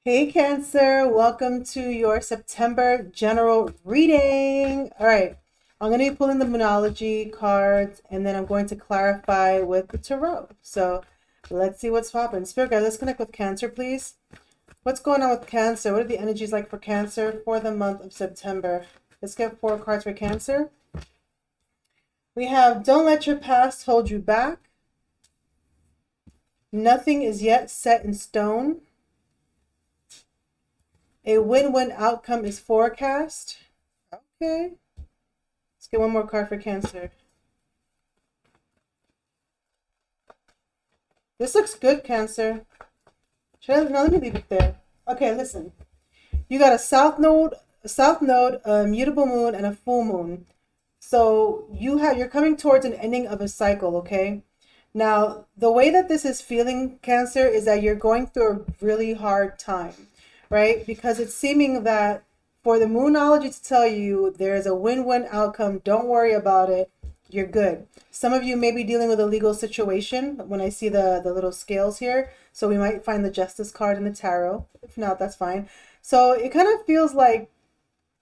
Hey Cancer, welcome to your September general reading. All right, I'm going to be pulling the Moonology cards and then I'm going to clarify with the Tarot. So let's see what's popping. Spirit guide, let's connect with Cancer, please. What's going on with Cancer? What are the energies like for Cancer for the month of September? Let's get 4 cards for Cancer. We have Don't Let Your Past Hold You Back. Nothing is yet set in stone. A win-win outcome is forecast. Okay. Let's get one more card for Cancer. This looks good, Cancer. No, let me leave it there. Okay, listen. You got a south node, a mutable moon, and a full moon. So you're coming towards an ending of a cycle, okay? Now, the way that this is feeling, Cancer, is that you're going through a really hard time, right? Because it's seeming that for the Moonology to tell you there's a win-win outcome, don't worry about it, you're good. Some of you may be dealing with a legal situation when I see the little scales here. So we might find the Justice card in the tarot. If not, that's fine. So it kind of feels like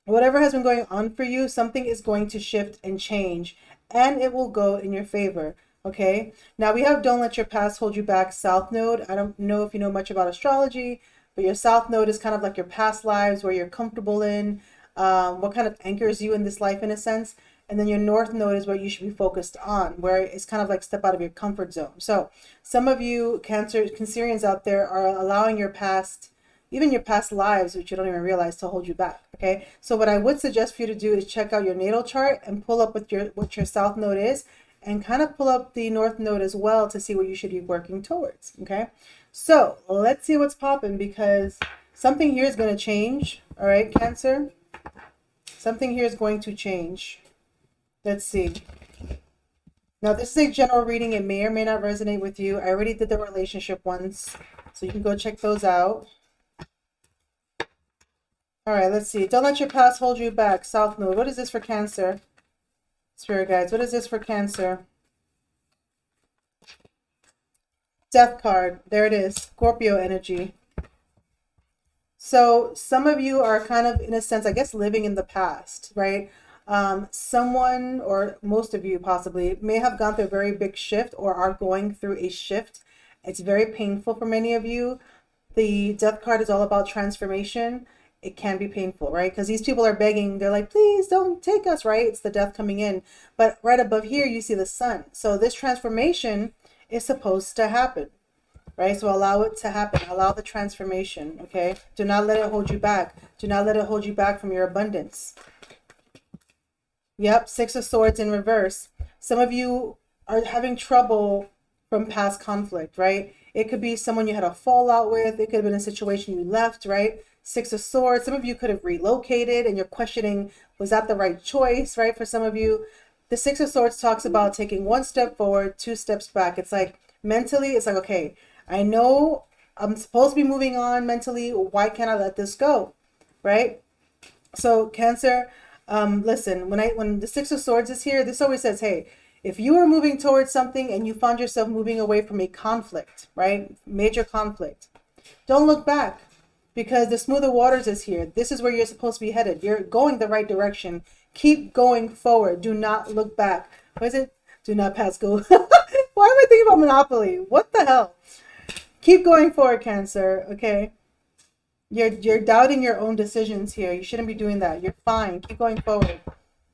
whatever has been going on for you, something is going to shift and change, and it will go in your favor. Okay. Now we have Don't Let Your Past Hold You Back, South Node. I don't know if you know much about astrology, but your South Node is kind of like your past lives, where you're comfortable in, what kind of anchors you in this life in a sense. And then your North Node is what you should be focused on, where it's kind of like step out of your comfort zone. So some of you Cancerians out there are allowing your past, even your past lives, which you don't even realize, to hold you back. Okay. So what I would suggest for you to do is check out your natal chart and pull up what your South Node is, and kind of pull up the North Node as well to see what you should be working towards. Okay. So let's see what's popping, because something here is going to change. All right, Cancer. Something here is going to change. Let's see. Now, this is a general reading. It may or may not resonate with you. I already did the relationship ones, so you can go check those out. All right, let's see. Don't let your past hold you back. South Node. What is this for Cancer? Spirit guides, what is this for Cancer? Death card. There it is. Scorpio energy. So some of you are kind of, in a sense, I guess, living in the past, right? Someone, or most of you possibly, may have gone through a very big shift or are going through a shift. It's very painful for many of you. The Death card is all about transformation. It can be painful, right? Because these people are begging. They're like, please don't take us, right? It's the death coming in. But right above here, you see the sun. So this transformation is supposed to happen, right? So allow it to happen. Allow the transformation, okay? Do not let it hold you back. Do not let it hold you back from your abundance. Yep, Six of Swords in reverse. Some of you are having trouble from past conflict, right? It could be someone you had a fallout with. It could have been a situation you left, right? Six of Swords. Some of you could have relocated and you're questioning, was that the right choice, right? For some of you, the Six of Swords talks about taking 1 step forward, 2 steps back. It's like mentally, it's like, okay, I know I'm supposed to be moving on mentally. Why can't I let this go, right? So Cancer, listen, when the Six of Swords is here, this always says, hey, if you are moving towards something and you found yourself moving away from a conflict, right? Major conflict, don't look back, because the smoother waters is here. This is where you're supposed to be headed. You're going the right direction. Keep going forward. Do not look back. What is it? Do not pass go. Why am I thinking about Monopoly? What the hell? Keep going forward, Cancer, okay? You're doubting your own decisions here. You shouldn't be doing that. You're fine. Keep going forward.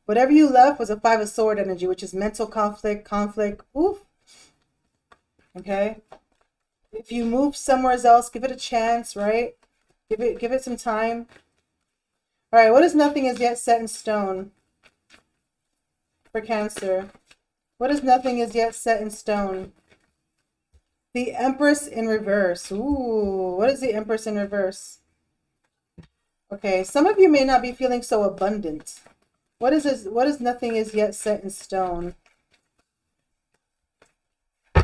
Whatever you left was a Five of Sword energy, which is mental conflict. Oof. Okay. If you move somewhere else, give it a chance, right? Give it some time. All right. What is nothing is yet set in stone for Cancer? What is nothing is yet set in stone? The Empress in reverse. Ooh. What is the Empress in reverse? Okay. Some of you may not be feeling so abundant. What is this? What is nothing is yet set in stone?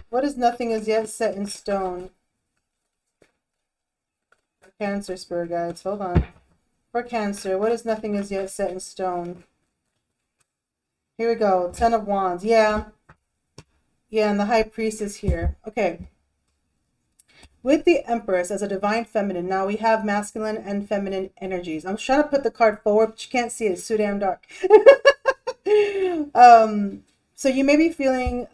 What is nothing is yet set in stone? For Cancer, Spirit guides. Hold on. For Cancer, what is nothing is yet set in stone? Here we go. 10 of Wands. Yeah. Yeah, and the High Priestess here. Okay. with the Empress as a divine feminine. Now we have masculine and feminine energies. I'm trying to put the card forward, but you can't see it. It's too damn dark. So you may be feeling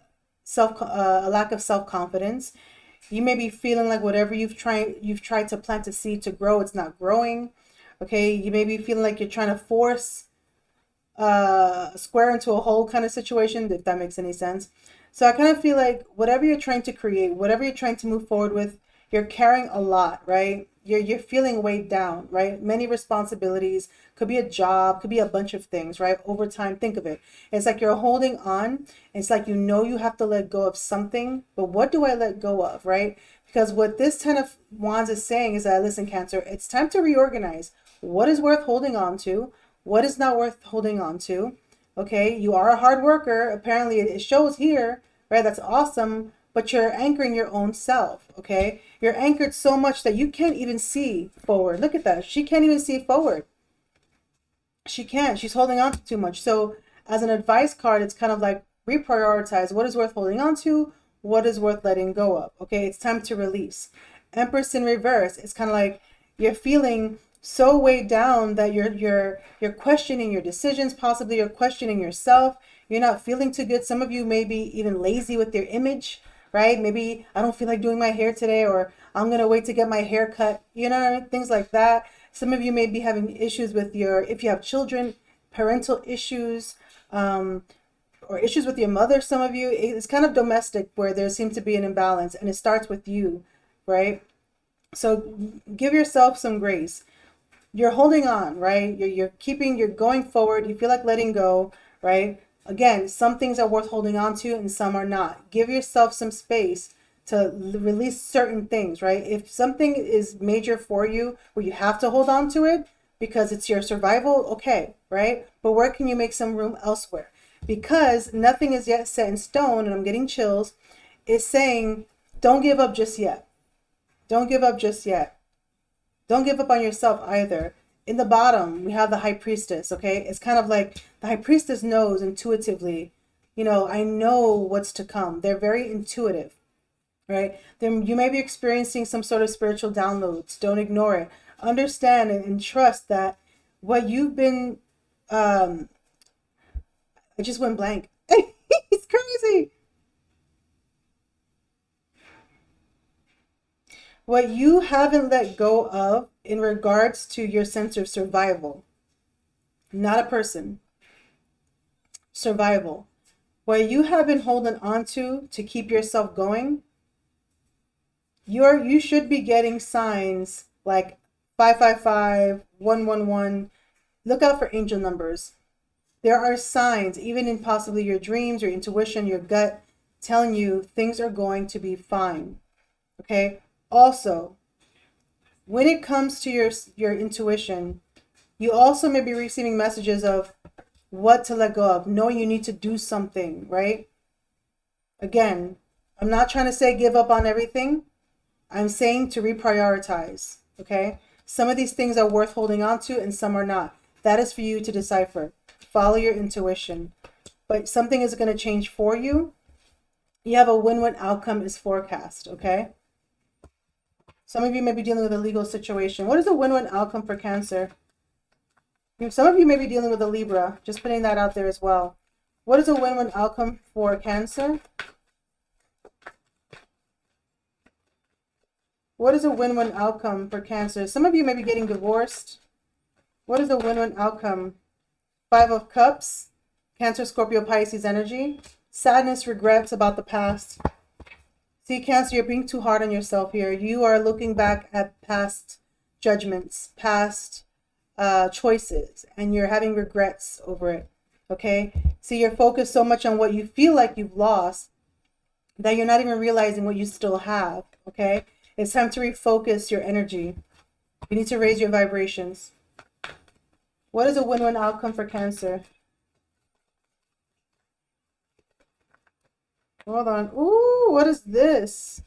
a lack of self-confidence. You may be feeling like whatever you've tried to plant a seed to grow, it's not growing. Okay, you may be feeling like you're trying to force square into a hole kind of situation, if that makes any sense. So I kind of feel like whatever you're trying to create, whatever you're trying to move forward with, you're carrying a lot, right? You're feeling weighed down, right? Many responsibilities, could be a job, could be a bunch of things, right? Over time, think of it. It's like you're holding on. It's like you know you have to let go of something, but what do I let go of, right? Because what this Ten of Wands is saying is that, listen, Cancer, it's time to reorganize. What is worth holding on to? What is not worth holding on to? Okay, you are a hard worker. Apparently, it shows here, right? That's awesome. But you're anchoring your own self, okay? You're anchored so much that you can't even see forward. Look at that. She can't even see forward. She can't. She's holding on to too much. So as an advice card, it's kind of like reprioritize what is worth holding on to, what is worth letting go of. Okay, it's time to release. Empress in reverse. It's kind of like you're feeling so weighed down that you're questioning your decisions. Possibly you're questioning yourself. You're not feeling too good. Some of you may be even lazy with your image, right? Maybe I don't feel like doing my hair today, or I'm gonna wait to get my hair cut. You know what I mean? Things like that. Some of you may be having issues with if you have children, parental issues, or issues with your mother. Some of you, it's kind of domestic where there seems to be an imbalance, and it starts with you, right? So give yourself some grace. You're holding on, right? You're going forward. You feel like letting go, right? Again, some things are worth holding on to and some are not. Give yourself some space to release certain things, right? If something is major for you where you have to hold on to it because it's your survival, okay, right? But where can you make some room elsewhere? Because nothing is yet set in stone, and I'm getting chills, it's saying don't give up just yet. Don't give up just yet. Don't give up on yourself either. In the bottom, we have the High Priestess, okay? It's kind of like the High Priestess knows intuitively, I know what's to come. They're very intuitive, right? Then you may be experiencing some sort of spiritual downloads. Don't ignore it. Understand and trust that what you've been, I just went blank. It's crazy. What you haven't let go of in regards to your sense of survival, not a person, survival. What you have been holding on to keep yourself going, you should be getting signs like 555, 111. Look out for angel numbers. There are signs, even in possibly your dreams, your intuition, your gut, telling you things are going to be fine. Okay? Also, when it comes to your intuition, you also may be receiving messages of what to let go of, knowing you need to do something, right? Again, I'm not trying to say give up on everything. I'm saying to reprioritize, okay? Some of these things are worth holding on to and some are not. That is for you to decipher. Follow your intuition. But something is going to change for you. You have a win-win outcome is forecast, okay? Some of you may be dealing with a legal situation. What is a win-win outcome for Cancer? Some of you may be dealing with a Libra. Just putting that out there as well. What is a win-win outcome for Cancer? What is a win-win outcome for Cancer? Some of you may be getting divorced. What is a win-win outcome? 5 of Cups, Cancer, Scorpio, Pisces energy. Sadness, regrets about the past. See, Cancer, you're being too hard on yourself here. You are looking back at past judgments, past choices, and you're having regrets over it, okay? See, you're focused so much on what you feel like you've lost that you're not even realizing what you still have, okay? It's time to refocus your energy. You need to raise your vibrations. What is a win-win outcome for Cancer? Hold on. Ooh, what is this?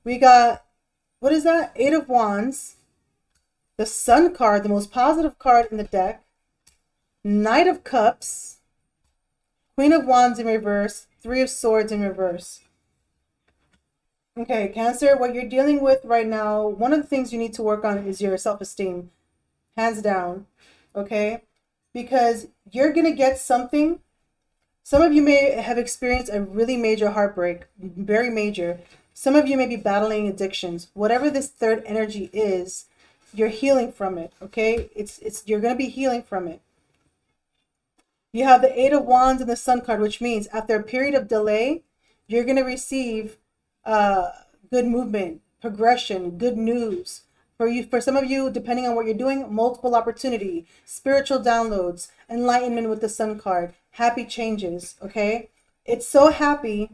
We got, what is that? 8 of Wands. The Sun card, the most positive card in the deck. Knight of Cups. Queen of Wands in reverse. 3 of Swords in reverse. Okay, Cancer, what you're dealing with right now, one of the things you need to work on is your self-esteem, hands down, okay? Because you're gonna get something. Some of you may have experienced a really major heartbreak, very major. Some of you may be battling addictions. Whatever this third energy is, you're healing from it, okay? It's you're going to be healing from it. You have the 8 of Wands and the Sun card, which means after a period of delay, you're going to receive uh, good movement, progression, good news. For you, for some of you, depending on what you're doing, multiple opportunity, spiritual downloads, enlightenment with the Sun card, happy changes. Okay, it's so happy,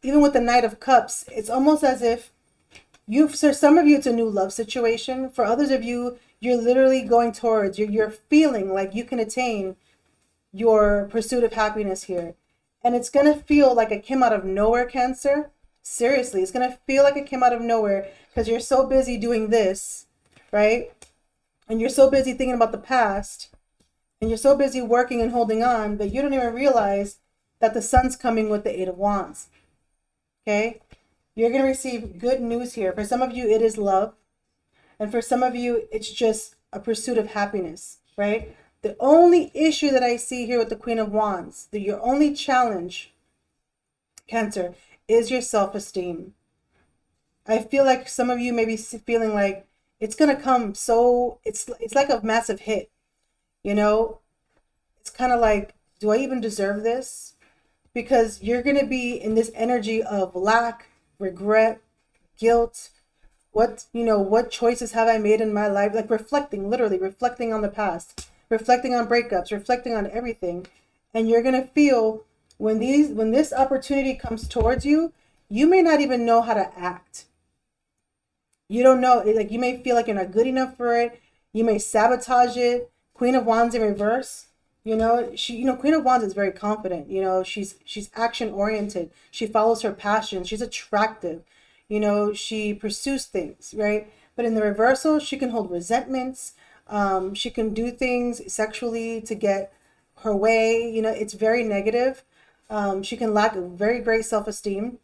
even with the Knight of Cups. It's almost as if you've. For some of you, it's a new love situation. For others of you, you're literally going towards. You're feeling like you can attain your pursuit of happiness here. And it's going to feel like it came out of nowhere, Cancer. Seriously, it's going to feel like it came out of nowhere because you're so busy doing this, right? And you're so busy thinking about the past and you're so busy working and holding on that you don't even realize that the sun's coming with the 8 of Wands. Okay? You're going to receive good news here. For some of you, it is love. And for some of you, it's just a pursuit of happiness, right? The only issue that I see here with the Queen of Wands, your only challenge, Cancer, is your self-esteem. I feel like some of you may be feeling like it's going to come so, it's like a massive hit, you know? It's kind of like, do I even deserve this? Because you're going to be in this energy of lack, regret, guilt. What choices have I made in my life? Like reflecting, literally reflecting on the past, reflecting on breakups, reflecting on everything. And you're going to feel when this opportunity comes towards you, you may not even know how to act. You don't know, like you may feel like you're not good enough for it. You may sabotage it. Queen of Wands in reverse. Queen of Wands is very confident. She's action oriented. She follows her passion. She's attractive. She pursues things, right? But in the reversal, she can hold resentments. She can do things sexually to get her way. It's very negative. She can lack very great self-esteem.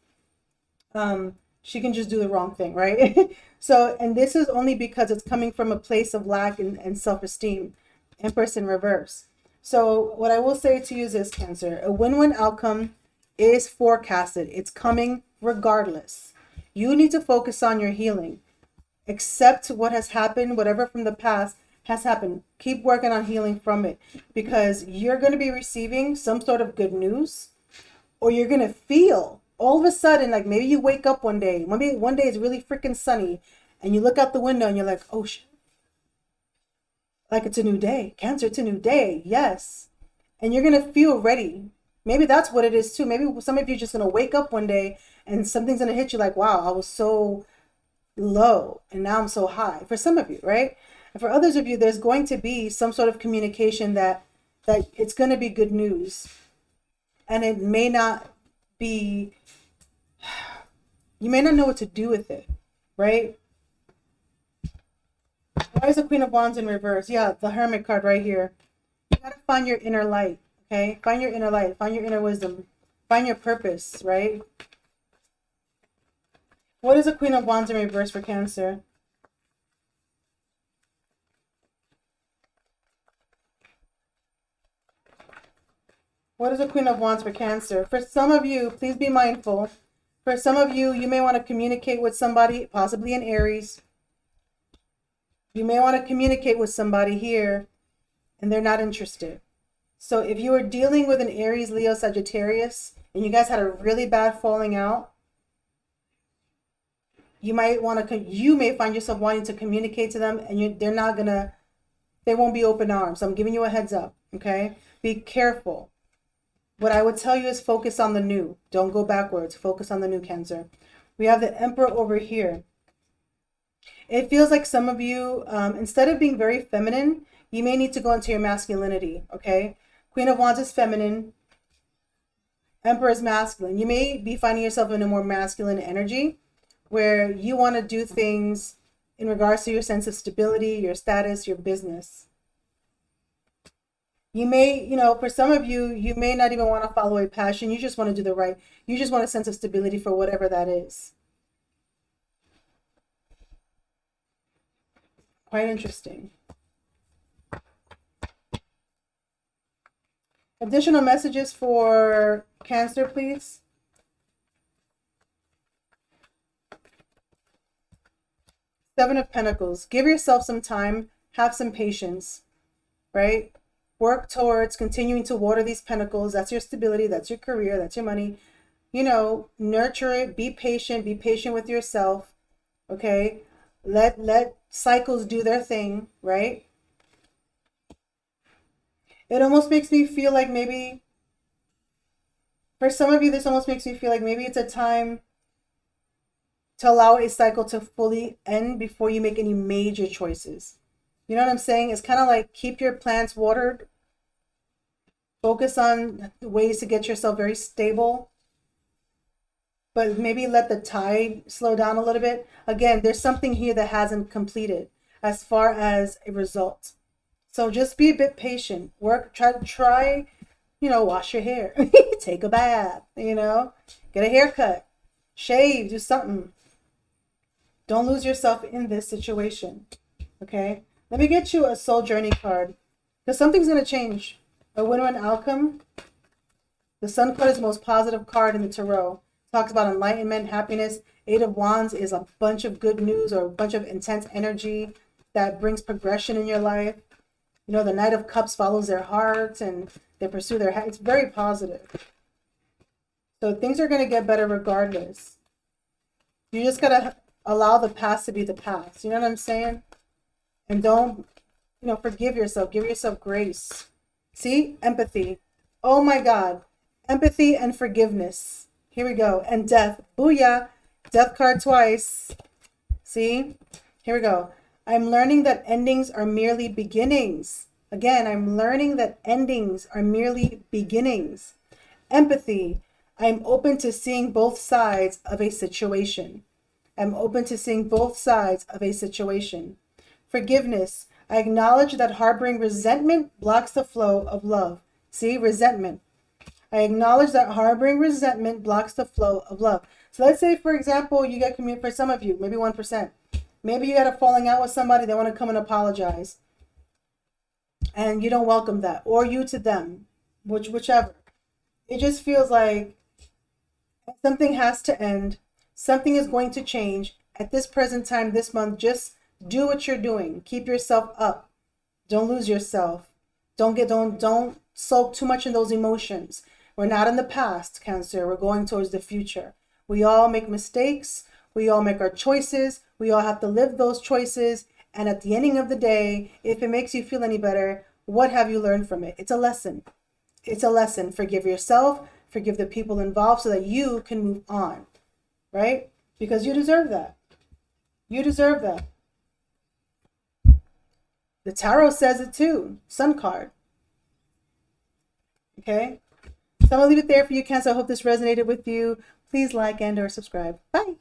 She can just do the wrong thing, right? And this is only because it's coming from a place of lack and self-esteem. Empress in reverse. So what I will say to you is this, Cancer, a win-win outcome is forecasted. It's coming regardless. You need to focus on your healing. Accept what has happened, whatever from the past has happened. Keep working on healing from it because you're going to be receiving some sort of good news, or you're going to feel all of a sudden, like maybe you wake up one day, maybe one day it's really freaking sunny and you look out the window and you're like, oh shit, like it's a new day. Cancer, it's a new day. Yes. And you're going to feel ready. Maybe that's what it is too. Maybe some of you are just going to wake up one day and something's going to hit you like, wow, I was so low and now I'm so high. For some of you, right? And for others of you, there's going to be some sort of communication that it's going to be good news. And it may not be, you may not know what to do with it, right? Why is the Queen of Wands in reverse? Yeah, the Hermit card right here. You gotta find your inner light, okay? Find your inner light, find your inner wisdom, find your purpose, right? What is the Queen of Wands in reverse for Cancer? What is the Queen of Wands for Cancer? For some of you, please be mindful. For some of you, you may want to communicate with somebody, possibly in Aries. You may want to communicate with somebody here, and they're not interested. So if you are dealing with an Aries, Leo, Sagittarius, and you guys had a really bad falling out, you may find yourself wanting to communicate to them, and they won't be open arms. So I'm giving you a heads up, okay? Be careful. What I would tell you is focus on the new. Don't go backwards. Focus on the new, Cancer. We have the Emperor over here. It feels like some of you, instead of being very feminine, you may need to go into your masculinity, okay? Queen of Wands is feminine. Emperor is masculine. You may be finding yourself in a more masculine energy where you want to do things in regards to your sense of stability, your status, your business. You may, for some of you, you may not even want to follow a passion. You just want to do you just want a sense of stability for whatever that is. Quite interesting. Additional messages for Cancer, please. Seven of Pentacles. Give yourself some time. Have some patience, right? Work towards continuing to water these pentacles. That's your stability. That's your career. That's your money. You know, nurture it. Be patient. Be patient with yourself. Okay? Let cycles do their thing, right? It almost makes me feel like maybe, for some of you, this almost makes me feel like maybe it's a time to allow a cycle to fully end before you make any major choices. You know what I'm saying? It's kind of like keep your plants watered. Focus on ways to get yourself very stable. But maybe let the tide slow down a little bit. Again, there's something here that hasn't completed as far as a result. So just be a bit patient. Try, wash your hair. Take a bath, get a haircut, shave, do something. Don't lose yourself in this situation, okay? Let me get you a soul journey card because something's going to change. A win-win outcome. The Sun card is the most positive card in the tarot. Talks about enlightenment, happiness. Eight of Wands is a bunch of good news or a bunch of intense energy that brings progression in your life. The Knight of Cups follows their hearts and they pursue their heart. It's very positive. So things are going to get better regardless. You just got to allow the past to be the past. You know what I'm saying? And don't, forgive yourself. Give yourself grace. See? Empathy. Oh my God. Empathy and forgiveness. Here we go. And death. Booyah. Death card twice. See? Here we go. I'm learning that endings are merely beginnings. Again, I'm learning that endings are merely beginnings. Empathy. I'm open to seeing both sides of a situation. I'm open to seeing both sides of a situation. Forgiveness. I acknowledge that harboring resentment blocks the flow of love. See, resentment. I acknowledge that harboring resentment blocks the flow of love. So let's say, for example, you get for some of you, maybe 1%. Maybe you had a falling out with somebody, they want to come and apologize. And you don't welcome that. Or you to them, whichever. It just feels like something has to end. Something is going to change at this present time, this month. Just do what you're doing. Keep yourself up. Don't lose yourself. Don't soak too much in those emotions. We're not in the past, Cancer. We're going towards the future. We all make mistakes. We all make our choices. We all have to live those choices. And at the ending of the day, if it makes you feel any better, what have you learned from it? It's a lesson. It's a lesson. Forgive yourself. Forgive the people involved so that you can move on. Right? Because you deserve that. You deserve that. The tarot says it too. Sun card. Okay? So I'm going to leave it there for you, Cancer. I hope this resonated with you. Please like and or subscribe. Bye.